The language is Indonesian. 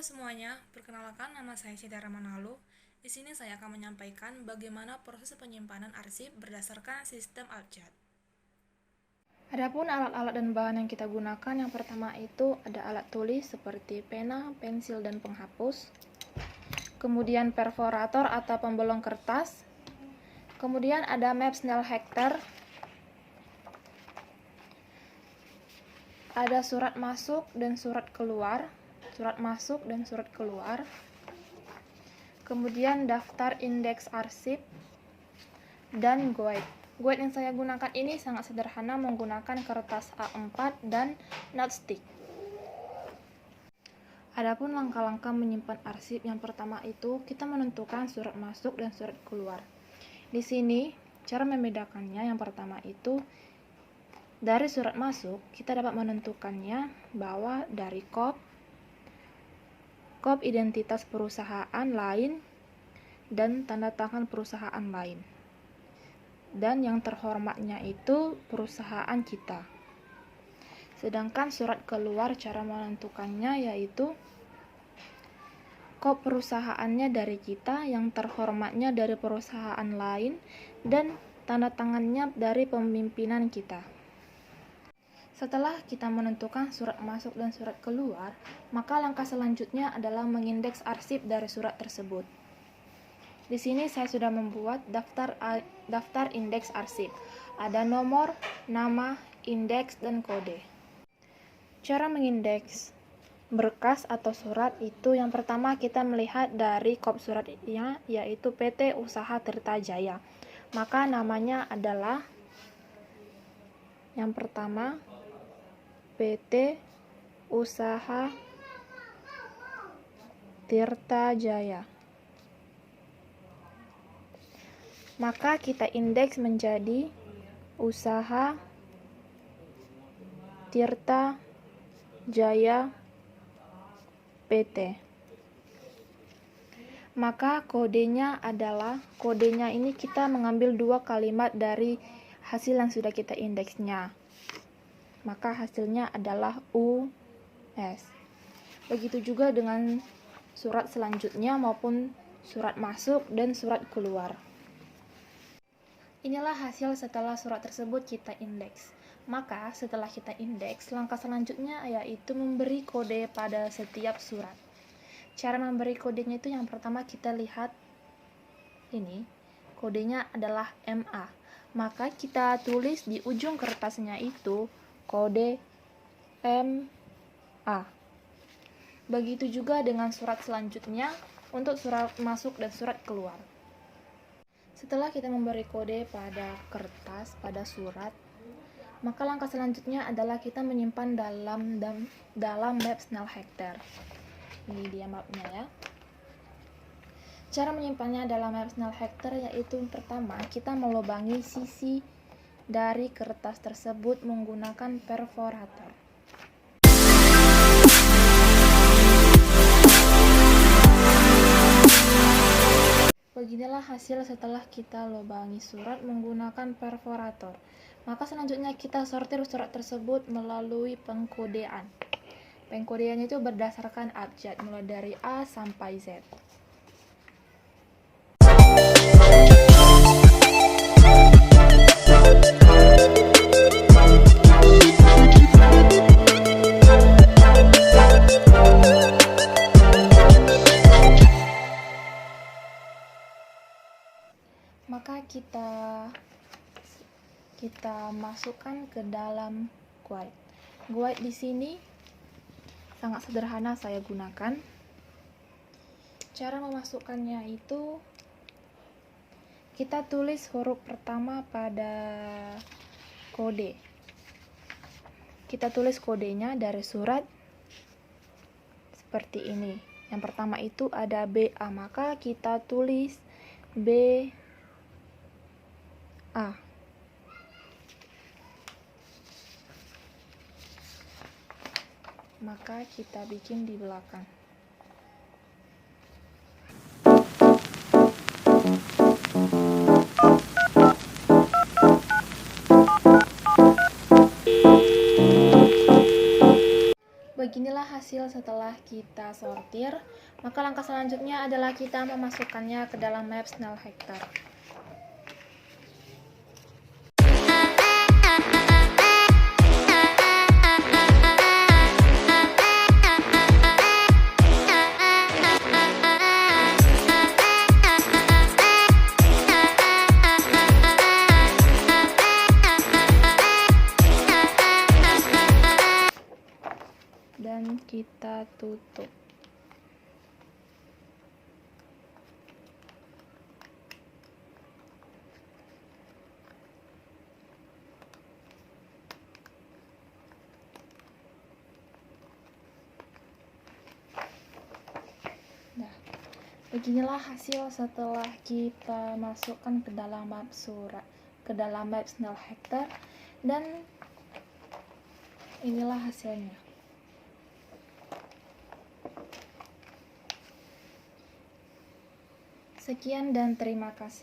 semuanya, perkenalkan nama saya Citra Manalu. Di sini saya akan menyampaikan bagaimana proses penyimpanan arsip berdasarkan sistem abjad. Adapun alat-alat dan bahan yang kita gunakan, yang pertama itu ada alat tulis seperti pena, pensil, dan penghapus. Kemudian perforator atau pembolong kertas. Kemudian ada map Snellhecter. Ada surat masuk dan surat keluar. Kemudian daftar indeks arsip dan guide. Guide yang saya gunakan ini sangat sederhana, menggunakan kertas A4 dan notestick. Adapun langkah-langkah menyimpan arsip, yang pertama itu kita menentukan surat masuk dan surat keluar. Di sini cara membedakannya, yang pertama itu dari surat masuk kita dapat menentukannya bahwa dari kop identitas perusahaan lain dan tanda tangan perusahaan lain. Dan yang terhormatnya itu perusahaan kita. Sedangkan surat keluar, cara menentukannya yaitu kop perusahaannya dari kita, yang terhormatnya dari perusahaan lain, dan tanda tangannya dari pemimpinan kita. Setelah kita menentukan surat masuk dan surat keluar, maka langkah selanjutnya adalah mengindeks arsip dari surat tersebut. Di sini saya sudah membuat daftar indeks arsip. Ada nomor, nama, indeks, dan kode. Cara mengindeks berkas atau surat itu, yang pertama kita melihat dari kop suratnya, yaitu PT Usaha Tirta Jaya. Maka namanya adalah yang pertama PT Usaha Tirta Jaya. Maka kita indeks menjadi Usaha Tirta Jaya PT. Maka kodenya ini kita mengambil 2 kalimat dari hasil yang sudah kita indeksnya. Maka hasilnya adalah US. Begitu juga dengan surat selanjutnya maupun surat masuk dan surat keluar. Inilah hasil setelah surat tersebut kita indeks. Maka setelah kita indeks, langkah selanjutnya yaitu memberi kode pada setiap surat. Cara memberi kodenya itu, yang pertama kita lihat ini, kodenya adalah MA. Maka kita tulis di ujung kertasnya itu kode MA. Begitu juga dengan surat selanjutnya untuk surat masuk dan surat keluar. Setelah kita memberi kode pada kertas, pada surat, maka langkah selanjutnya adalah kita menyimpan dalam map Snellhecter. Ini dia mapnya ya. Cara menyimpannya dalam map Snellhecter yaitu pertama kita melubangi sisi dari kertas tersebut menggunakan perforator. Beginilah hasil setelah kita lubangi surat menggunakan perforator. Maka selanjutnya kita sortir surat tersebut melalui pengkodean. Pengkodeannya itu berdasarkan abjad, mulai dari A sampai Z. Maka kita masukkan ke dalam guide. Guide di sini sangat sederhana saya gunakan. Cara memasukkannya itu kita tulis huruf pertama pada kode. Kita tulis kodenya dari surat seperti ini. Yang pertama itu ada BA, maka kita tulis BA. Maka kita bikin di belakang. beginilah hasil setelah kita sortir. Maka langkah selanjutnya adalah kita memasukkannya ke dalam map Snell Hectare. Dan kita tutup. Nah, beginilah hasil setelah kita masukkan ke dalam map Snell Hectare, dan inilah hasilnya. Sekian dan terima kasih.